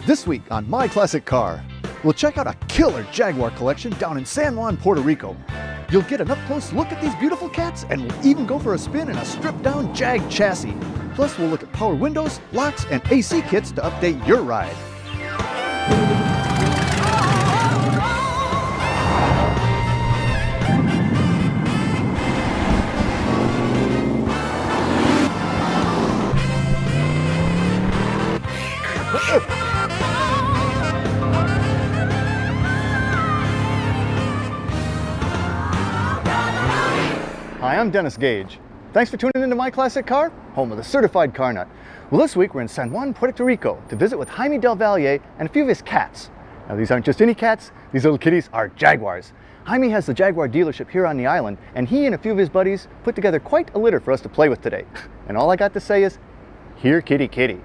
This week on My Classic Car, we'll check out a killer Jaguar collection down in San Juan, Puerto Rico. You'll get an up-close look at these beautiful cats, and we'll even go for a spin in a stripped-down Jag chassis. Plus, we'll look at power windows, locks, and AC kits to update your ride. Hi, I'm Dennis Gage. Thanks for tuning into My Classic Car, home of the certified car nut. Well, this week we're in San Juan, Puerto Rico to visit with Jaime Del Valle and a few of his cats. Now, these aren't just any cats, these little kitties are Jaguars. Jaime has the Jaguar dealership here on the island, and he and a few of his buddies put together quite a litter for us to play with today. And all I got to say is, here kitty kitty.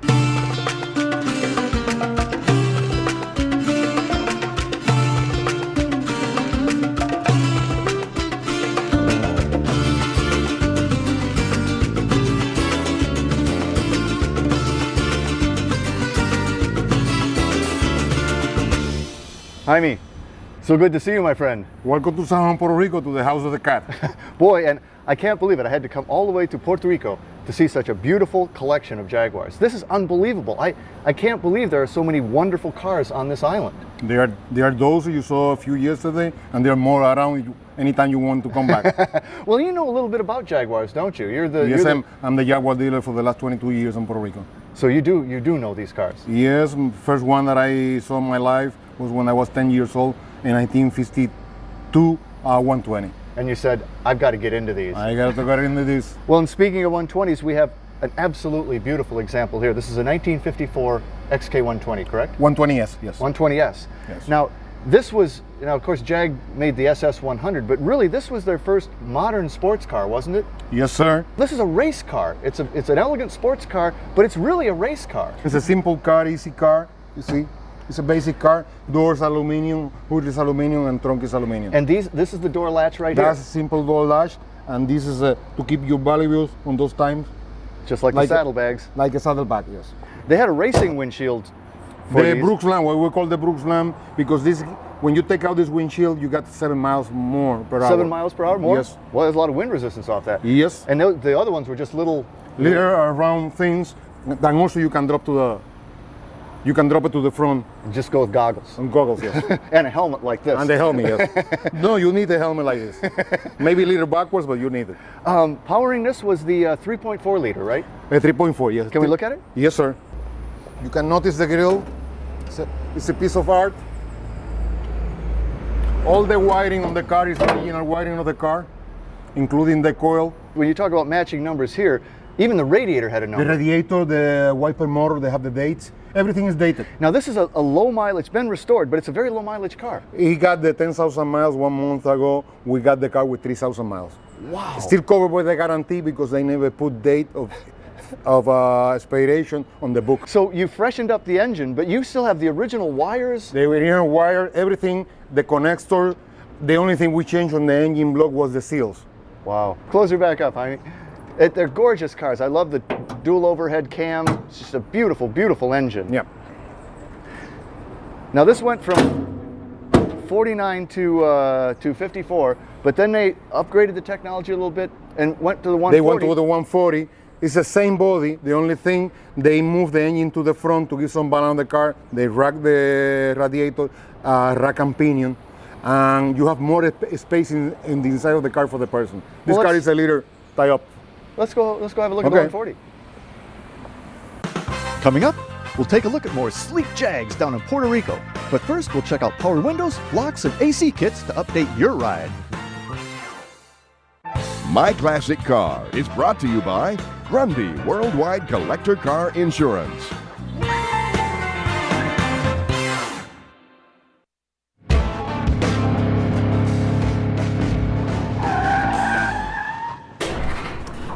Jaime, so good to see you, my friend. Welcome to San Juan, Puerto Rico, to the house of the cat. Boy, and I can't believe it. I had to come all the way to Puerto Rico to see such a beautiful collection of Jaguars. This is unbelievable. I can't believe there are so many wonderful cars on this island. There are those you saw a few yesterday, and there are more around anytime you want to come back. Well, you know a little bit about Jaguars, don't you? I'm the Jaguar dealer for the last 22 years in Puerto Rico. So you do know these cars? Yes, first one that I saw in my life was when I was 10 years old in 1952 120. And you said, I've got to get into these. I got to get into this. Well, and speaking of 120s, we have an absolutely beautiful example here. This is a 1954 XK 120, correct? 120S, yes. 120S. Yes. Now, this was, of course, Jag made the SS 100, but really this was their first modern sports car, wasn't it? Yes, sir. This is a race car. It's an elegant sports car, but it's really a race car. It's a simple car, easy car, you see. It's a basic car. Doors aluminum, hood is aluminum, and trunk is aluminum. And this is the door latch right here? That's a simple door latch, and this is to keep your valuables on those times. Just like the saddlebags. Like a saddlebag, yes. They had a racing windshield for the these. Brooks lamp, what we call the Brooks lamp, because this, when you take out this windshield, you got 7 miles more per hour. 7 miles per hour more? Yes. Well, there's a lot of wind resistance off that. Yes. And the other ones were just little round things, that also you can drop it to the front. And just go with goggles. And goggles, yes. And a helmet like this. And the helmet, yes. No, you need a helmet like this. Maybe a little backwards, but you need it. Powering this was the 3.4 liter, right? A 3.4, yes. Can we look at it? Yes, sir. You can notice the grille. It's a piece of art. All the wiring on the car is the original wiring of the car, including the coil. When you talk about matching numbers here, even the radiator had a number. The radiator, the wiper motor, they have the dates. Everything is dated. Now this is a low mileage, it's been restored, but it's a very low mileage car. He got the 10,000 miles 1 month ago. We got the car with 3,000 miles. Wow. Still covered by the guarantee because they never put date of expiration on the book. So you freshened up the engine, but you still have the original wires? The original wire, everything, the connector. The only thing we changed on the engine block was the seals. Wow. Close her back up, Jaime. They're gorgeous cars. I love the dual overhead cam. It's just a beautiful, beautiful engine. Yeah. Now this went from 49 to 54, but then they upgraded the technology a little bit and went to the 140. They went to the 140. It's the same body. The only thing, they moved the engine to the front to give some balance on the car. They rack the radiator, rack and pinion, and you have more space in the inside of the car for the person. This car is a little tie up. Let's go have a look at the 140. Coming up, we'll take a look at more sleek Jags down in Puerto Rico. But first, we'll check out power windows, locks, and AC kits to update your ride. My Classic Car is brought to you by Grundy Worldwide Collector Car Insurance.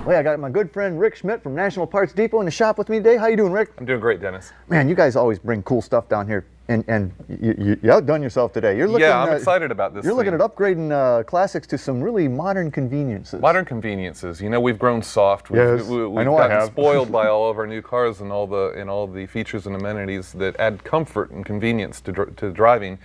Well, I got my good friend Rick Schmidt from National Parts Depot in the shop with me today. How you doing, Rick? I'm doing great, Dennis. Man, you guys always bring cool stuff down here, and you outdone yourself today. You're looking, yeah, I'm excited about this. You're looking at upgrading classics to some really modern conveniences. Modern conveniences. You know, we've grown soft. We've I know I gotten have. spoiled by all of our new cars and all the features and amenities that add comfort and convenience to driving.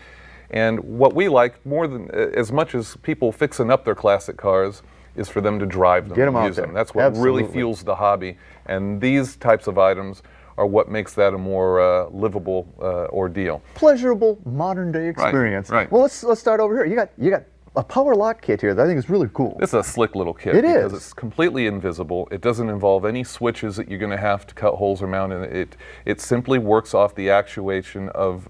And what we like more than as much as people fixing up their classic cars is for them to drive them, Get them and out use there. them. That's what Absolutely. really fuels the hobby. And these types of items are what makes that a more livable ordeal. Pleasurable modern day experience. right. Well, let's start over here. You got a power lock kit here that I think is really cool. This is a slick little kit It because is. it's completely invisible. It doesn't involve any switches that you're going to have to cut holes or mount in it. It simply works off the actuation of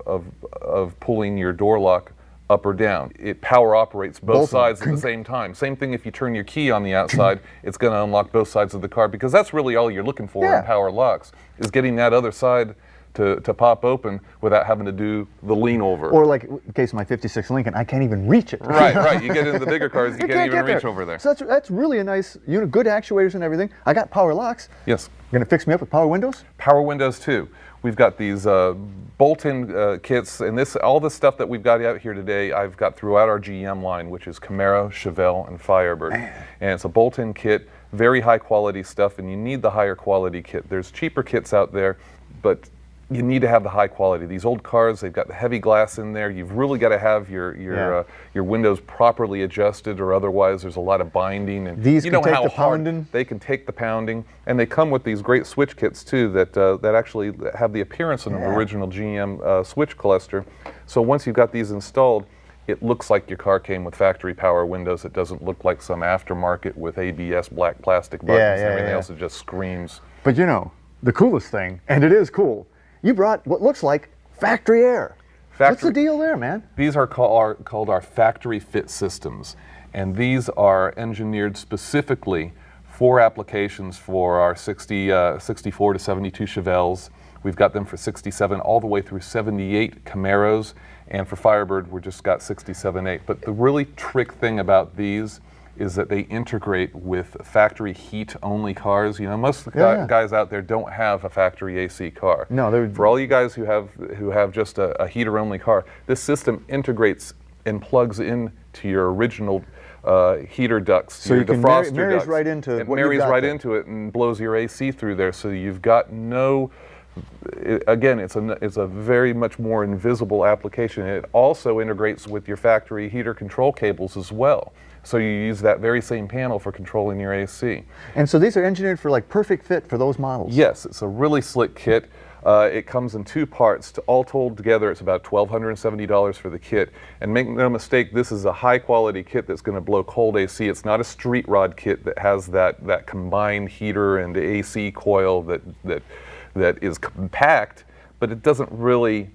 pulling your door lock up or down. It power operates both sides at the same time. Same thing if you turn your key on the outside, it's going to unlock both sides of the car, because that's really all you're looking for in power locks, is getting that other side to pop open without having to do the lean over. Or like in case of my '56 Lincoln, I can't even reach it. Right. You get into the bigger cars, you can't even reach over there. So that's really a nice unit, good actuators and everything. I got power locks. Yes. You're gonna fix me up with power windows? Power windows too. We've got these bolt-in kits, and all this stuff that we've got out here today, I've got throughout our GM line, which is Camaro, Chevelle, and Firebird. And it's a bolt-in kit, very high quality stuff, and you need the higher quality kit. There's cheaper kits out there, but you need to have the high quality. These old cars, they've got the heavy glass in there. You've really got to have your windows properly adjusted, or otherwise there's a lot of binding. And these you can know take how the hard pounding? they can take the pounding, and they come with these great switch kits too that actually have the appearance of an original GM switch cluster. So once you've got these installed, it looks like your car came with factory power windows. It doesn't look like some aftermarket with ABS black plastic buttons and everything else. It just screams. But you know, the coolest thing, and it is cool, you brought what looks like factory air. What's the deal there, man? These are called our factory fit systems, and these are engineered specifically for applications for our 64 to 72 Chevelles. We've got them for 67 all the way through 78 Camaros, and for Firebird we've just got 67.8. But the really trick thing about these is that they integrate with factory heat only cars. You know, most of the guys out there don't have a factory AC car. No, for all you guys who have just a heater only car, this system integrates and plugs in to your original heater ducts, so your defroster marries ducts. right into it what you've marries got right there. into it and blows your AC through there. So you've got no. Again, it's a very much more invisible application. It also integrates with your factory heater control cables as well. So you use that very same panel for controlling your AC. And so these are engineered for like perfect fit for those models. Yes, it's a really slick kit. It comes in two parts. All told together, it's about $1,270 for the kit. And make no mistake, this is a high quality kit that's going to blow cold AC. It's not a street rod kit that has that combined heater and AC coil that is compact, but it doesn't really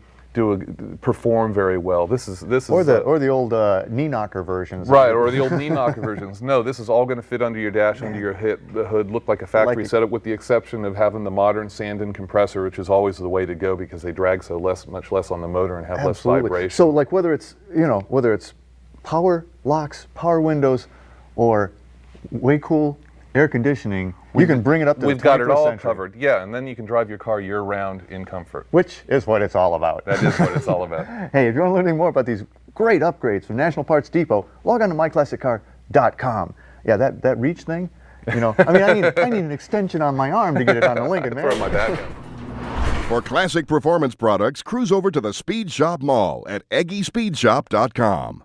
perform very well. This is or the old knee knocker versions. Right, or the old knee knocker versions. No, this is all going to fit under your dash, under your the hood, look like a factory setup, with the exception of having the modern sand-in compressor, which is always the way to go because they drag much less on the motor and have less vibration. So like whether it's power locks, power windows, or way cool air conditioning, you can bring it up to We've the 21st got it all century. covered, yeah, and then you can drive your car year-round in comfort. Which is what it's all about. That is what it's all about. Hey, if you want to learn anything more about these great upgrades from National Parts Depot, log on to myclassiccar.com. Yeah, that reach thing, you know, I mean, I need an extension on my arm to get it on the Lincoln, man. Throw my back in. For classic performance products, cruise over to the Speed Shop Mall at EggeSpeedShop.com.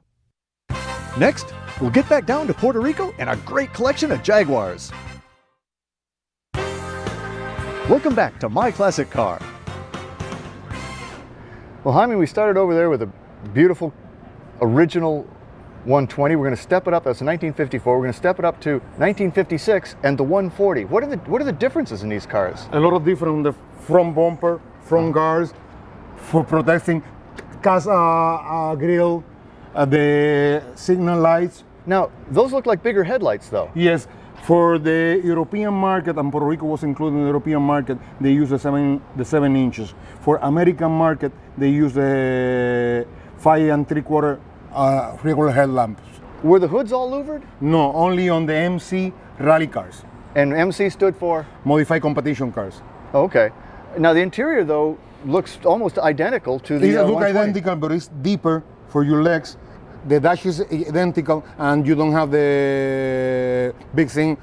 Next, we'll get back down to Puerto Rico and a great collection of Jaguars. Welcome back to My Classic Car. Well, Jaime, we started over there with a beautiful original 120. We're going to step it up. That's a 1954. We're going to step it up to 1956 and the 140. What are the differences in these cars? A lot of different. The front bumper, front guards, for protecting grill, the signal lights. Now, those look like bigger headlights, though. Yes, for the European market, and Puerto Rico was included in the European market, they use the 7 inches. For American market, they use the 5 3/4 regular headlamps. Were the hoods all louvered? No, only on the MC rally cars. And MC stood for? Modified competition cars. Okay. Now the interior though looks almost identical to the It looks 120. identical, but it's deeper for your legs. The dash is identical, and you don't have the big thing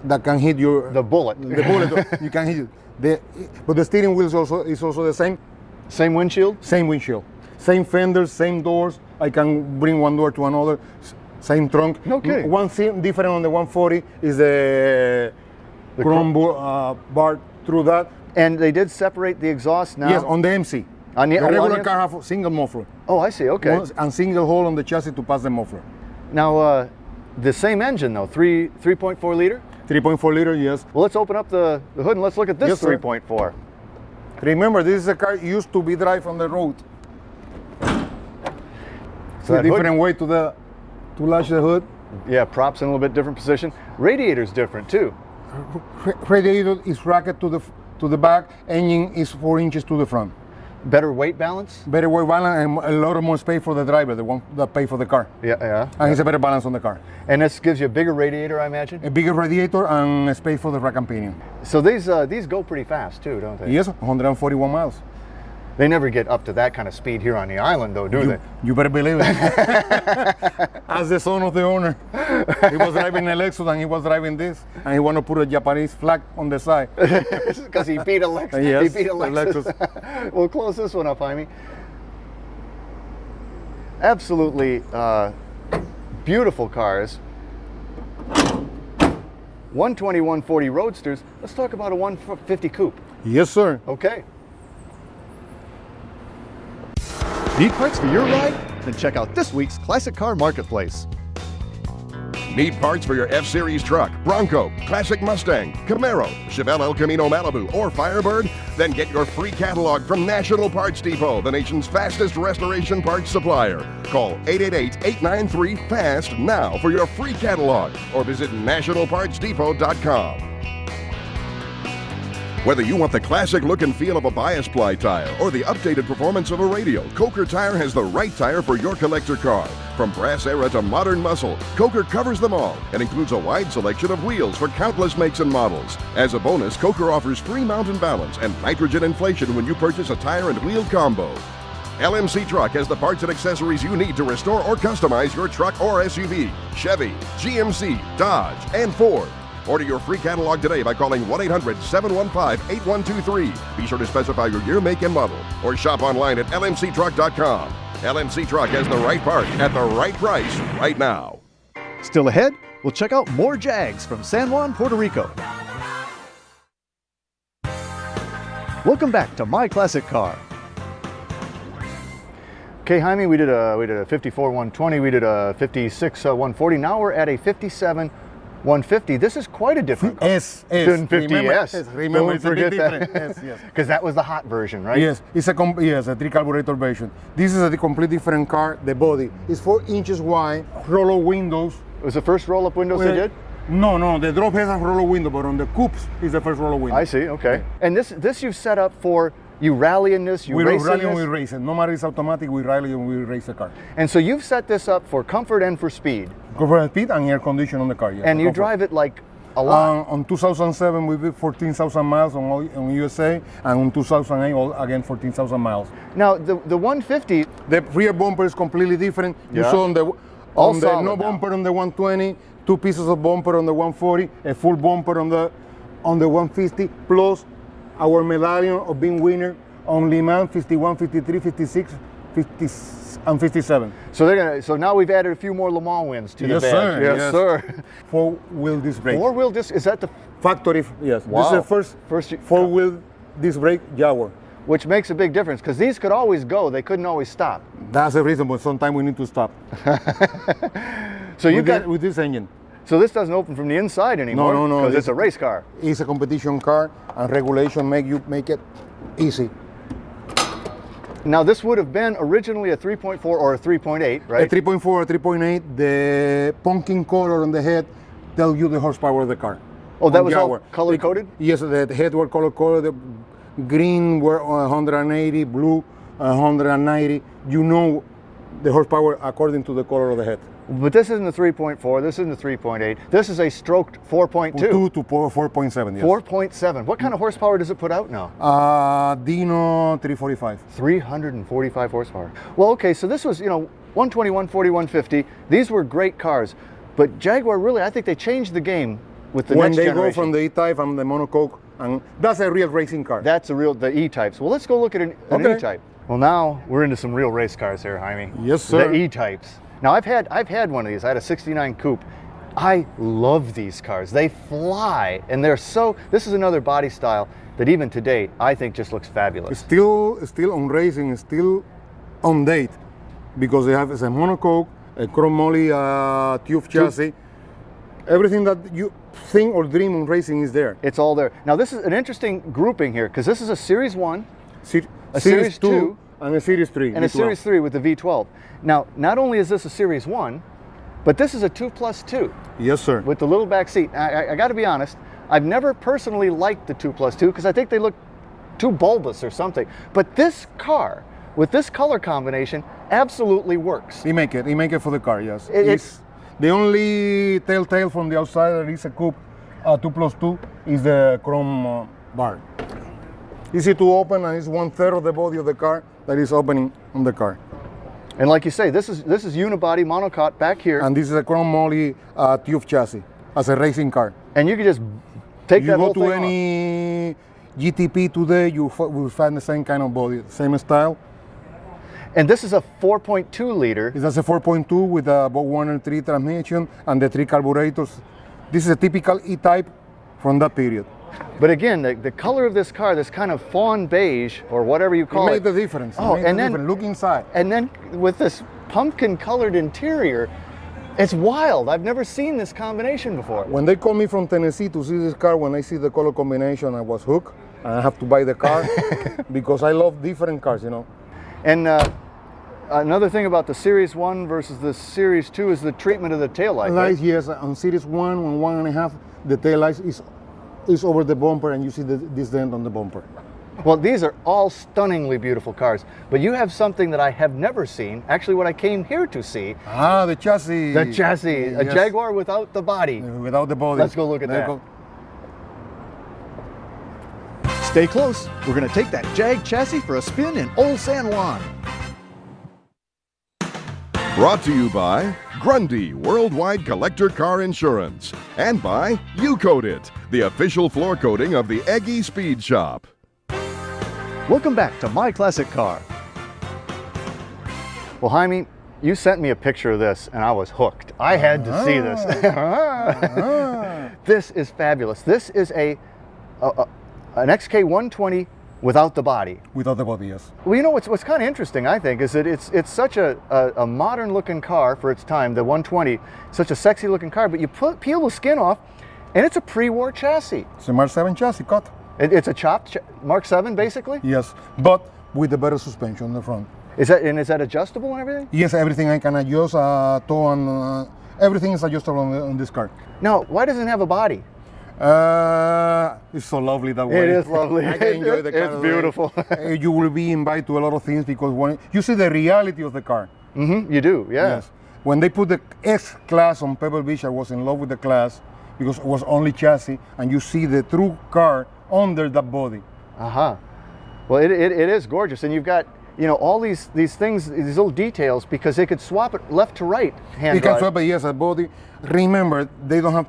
that can hit your The bullet. The bullet. You can hit it. But the steering wheel is also the same. Same windshield? Same windshield, same fenders, same doors. I can bring one door to another. Same trunk. Okay. One thing different on the 140 is the chrome bar through that. And they did separate the exhaust now? Yes, on the MC. On the, The on regular the- car have a single muffler. Oh, I see. Okay. And single hole on the chassis to pass the muffler. Now, the same engine though, 3.4 liter? 3.4 liter, yes. Well, let's open up the hood and let's look at this Yes, sir. 3.4. Remember, this is a car used to be drive on the road. So a that hood- different way to latch the hood. Yeah, props in a little bit different position. Radiator's different too. Radiator is racket to the back. Engine is 4 inches to the front. Better weight balance? Better weight balance and a lot more space for the driver, the one that pay for the car. Yeah. And it's a better balance on the car. And this gives you a bigger radiator, I imagine? A bigger radiator and a space for the rack and pinion. So these go pretty fast too, don't they? Yes, 141 miles. They never get up to that kind of speed here on the island though, do they? You better believe it. As the son of the owner, he was driving a Lexus and he was driving this, and he wanted to put a Japanese flag on the side. Because he beat a Lexus. Yes, He beat a the Lexus. We'll close this one up, Jaime. Absolutely beautiful cars. 120, 140 Roadsters. Let's talk about a 150 Coupe. Yes, sir. Okay. Need parts for your ride? Then check out this week's Classic Car Marketplace. Need parts for your F-Series truck, Bronco, Classic Mustang, Camaro, Chevelle El Camino Malibu, or Firebird? Then get your free catalog from National Parts Depot, the nation's fastest restoration parts supplier. Call 888-893-FAST now for your free catalog, or visit nationalpartsdepot.com. Whether you want the classic look and feel of a bias ply tire or the updated performance of a radial, Coker Tire has the right tire for your collector car. From brass era to modern muscle, Coker covers them all and includes a wide selection of wheels for countless makes and models. As a bonus, Coker offers free mount and balance and nitrogen inflation when you purchase a tire and wheel combo. LMC Truck has the parts and accessories you need to restore or customize your truck or SUV. Chevy, GMC, Dodge, and Ford. Order your free catalog today by calling 1-800-715-8123. Be sure to specify your year, make, and model. Or shop online at lmctruck.com. LMC Truck has the right part at the right price right now. Still ahead, we'll check out more Jags from San Juan, Puerto Rico. Welcome back to My Classic Car. Okay, Jaime, we did a 54 120, we did a 56 140. Now we're at a 57 150. This is quite a different car. S. Than 50S. Remember, Don't it's a forget big that. difference. Yes. Because that was the hot version, right? Yes, it's a 3-carburetor version. This is a complete different car. The body is 4 inches wide, roll windows. It was the first roll-up windows they did? No, the drop has a roll window, but on the coupes is the first roll window. I see, okay. And this you've set up for, you rally in this, you We race in rally and this? we race it. No matter it's automatic, we rally and we race the car. And so you've set this up for comfort and for speed. Go for speed and air condition on the car. Yes, And you comfort. drive it like a lot. On 2007, we did 14,000 miles on USA, and on 2008, again 14,000 miles. Now, the 150, The rear bumper is completely different. You Yeah. saw on the solid no now. bumper on the 120, 2 pieces of bumper on the 140, a full bumper on the 150, plus our medallion of being winner on Le Mans 51, 53, 56, 50, and 57. so now we've added a few more Le Mans wins to the Yes, badge. sir. Yes, Yes. sir. 4-wheel disc brake. Four-wheel disc, is that the, Factory, yes. Wow. This is the first First 4-wheel disc brake Jaguar. which makes a big difference, because these could always go, they couldn't always stop. That's the reason, but sometimes we need to stop. So you got, with this engine. so this doesn't open from the inside anymore, No, because this- it's a race car. It's a competition car, and regulation make it easy. Now this would have been originally a 3.4 or a 3.8, right? A 3.4 or 3.8, the pumpkin color on the head tells you the horsepower of the car. Oh, that On was all Jaguar. color-coded? Yes, the head were color-coded. The green were 180, blue 190. You know the horsepower according to the color of the head. But this isn't the 3.4, this isn't the 3.8. This is a stroked 4.2. 2 to 4.7, yes. 4.7. What kind of horsepower does it put out now? Dino 345. 345 horsepower. Well, okay, so this was, 120, 140, 150. These were great cars. But Jaguar really, I think they changed the game with the next generation. When they go from the E-type and the monocoque, and that's a real racing car. That's the E-types. Well, let's go look at an E-type. Well, now we're into some real race cars here, Jaime. Yes, sir. The E-types. Now, I've had one of these. I had a 69 coupe. I love these cars. They fly, and this is another body style that even today, I think just looks fabulous. Still on racing, still on date, because they have a monocoque, a chrome moly tube chassis. Everything that you think or dream on racing is there. It's all there. Now, this is an interesting grouping here, because this is a Series 1, a Series 2, and a Series 3. And a Series 3 with the V12. Now, not only is this a Series 1, but this is a 2+2. Yes, sir. With the little back seat. I got to be honest, I've never personally liked the 2+2 because I think they look too bulbous or something. But this car, with this color combination, absolutely works. He make it for the car, yes. It's the only telltale from the outside that is a coupe 2+2 is the chrome bar. Easy to open, and it's 1/3 of the body of the car that is opening on the car. And like you say, this is unibody monocoque back here. And this is a chrome moly tube chassis as a racing car. And you can just take that whole thing off. You go to any GTP today, you will find the same kind of body, same style. And this is a 4.2 liter. It's a 4.2 with a Warner 3 transmission and the 3 carburetors. This is a typical E-type from that period. But again, the color of this car, this kind of fawn beige or whatever you call it. It made the difference. Look inside. And then with this pumpkin colored interior, it's wild. I've never seen this combination before. When they called me from Tennessee to see this car, when I see the color combination, I was hooked. And I have to buy the car because I love different cars, And another thing about the Series 1 versus the Series 2 is the treatment of the taillight. Lights, right? Yes, on Series 1, on 1.5, the taillight is over the bumper, and you see this dent on the bumper. Well, these are all stunningly beautiful cars, but you have something that I have never seen, actually what I came here to see. The chassis. The chassis, yes. A Jaguar without the body. Without the body. Let's go look at that. Stay close. We're going to take that Jag chassis for a spin in Old San Juan. Brought to you by Grundy Worldwide Collector Car Insurance and by U-Coat It, the official floor coating of the Egge Speed Shop. Welcome back to My Classic Car. Well, Jaime, you sent me a picture of this and I was hooked. I had to see this. This is fabulous. This is an XK 120 without the body. Without the body, yes. Well, what's kind of interesting, I think, is that it's such a modern-looking car for its time, the 120, such a sexy-looking car, but you peel the skin off, and it's a pre-war chassis. It's a Mark 7 chassis cut. It's a chopped Mark 7, basically? Yes, but with a better suspension in the front. Is that adjustable and everything? Yes, everything I can adjust, toe and everything is adjustable on this car. Now, why doesn't it have a body? It's so lovely that way. It is lovely. I can enjoy the car. It's beautiful. You will be invited to a lot of things because when you see the reality of the car. Mm-hmm, you do, yeah. Yes. When they put the S-Class on Pebble Beach, I was in love with the class because it was only chassis, and you see the true car under that body. Uh-huh. Well, it is gorgeous, and you've got all these things, these little details, because they could swap it left to right hand drive. You can swap it, yes, a body. Remember, they don't have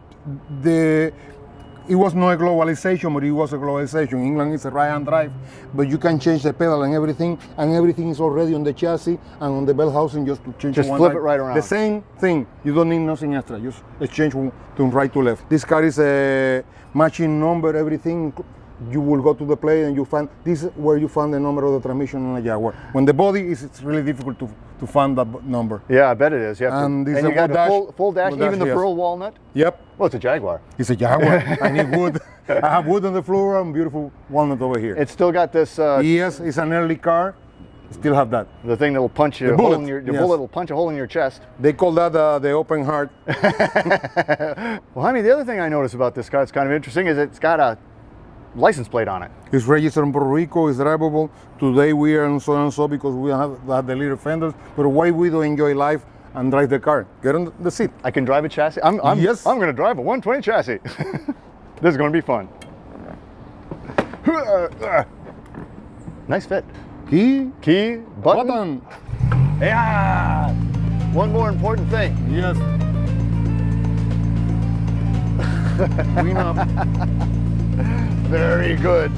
it was not a globalization, but it was a globalization. England is a right-hand drive, but you can change the pedal and everything is already on the chassis and on the bell housing just to change Just one flip right. it right around. The same thing. You don't need nothing extra. Just exchange from right to left. This car is a matching number, everything. You will go to the plate and you find this is where you find the number of the transmission on a Jaguar. When the body is, it's really difficult to find that number. Yeah, I bet it is. And you got a full dash, even the pearl walnut? Yep. Well, it's a Jaguar. It's a Jaguar. I need wood. I have wood on the floor and beautiful walnut over here. It's still got this... yes, it's an early car. Still have that. The thing that will punch you, bullet will punch a hole in your chest. They call that the open heart. Well, Jaime, the other thing I noticed about this car that's kind of interesting is it's got a license plate on it. It's registered in Puerto Rico, it's drivable. Today we are on so and so because we have the little fenders, but why we don't enjoy life and drive the car. Get on the seat. I can drive a chassis? Yes. I'm going to drive a 120 chassis. This is going to be fun. Nice fit. Key, button. Yeah. One more important thing. Yes. Clean up. Very good.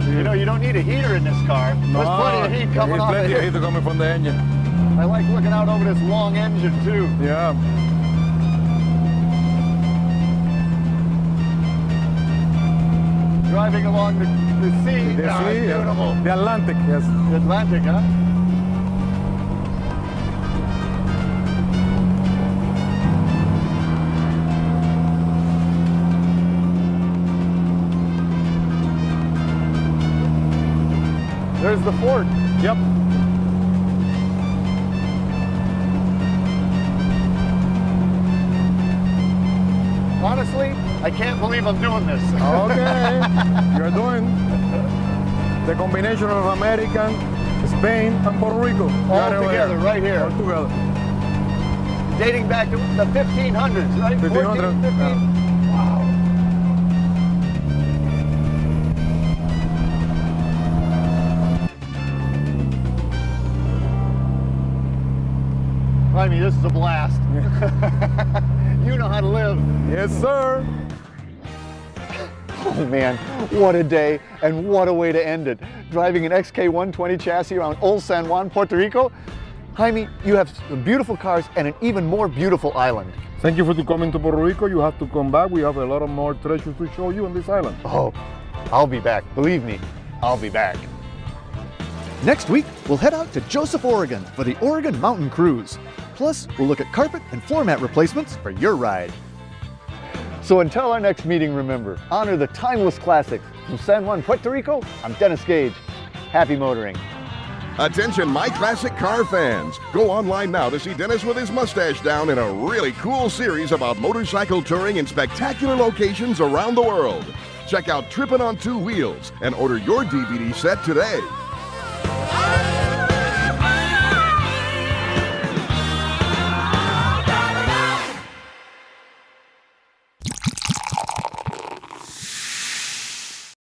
You know, you don't need a heater in this car. There's plenty of heat coming off plenty of of here. heat coming from the engine. I like looking out over this long engine too. Yeah. Driving along the sea. The Ah, sea, beautiful. the Atlantic, yes. The Atlantic, huh? There's the fort. Yep. Honestly, I can't believe I'm doing this. Okay. You're doing the combination of American, Spain, and Puerto Rico. All together, right here. All together. Dating back to the 1500s, right? 1500s, 14, 15. Wow. I mean, this is a blast. You know how to live. Yes, sir. Oh man, what a day and what a way to end it. Driving an XK 120 chassis around Old San Juan, Puerto Rico. Jaime, you have some beautiful cars and an even more beautiful island. Thank you for coming to Puerto Rico. You have to come back. We have a lot of more treasures to show you on this island. Oh, I'll be back. Believe me, I'll be back. Next week, we'll head out to Joseph, Oregon for the Oregon Mountain Cruise. Plus, we'll look at carpet and floor mat replacements for your ride. So until our next meeting, remember, honor the timeless classics. From San Juan, Puerto Rico, I'm Dennis Gage. Happy motoring. Attention, My Classic Car fans. Go online now to see Dennis with his mustache down in a really cool series about motorcycle touring in spectacular locations around the world. Check out Trippin' on Two Wheels and order your DVD set today.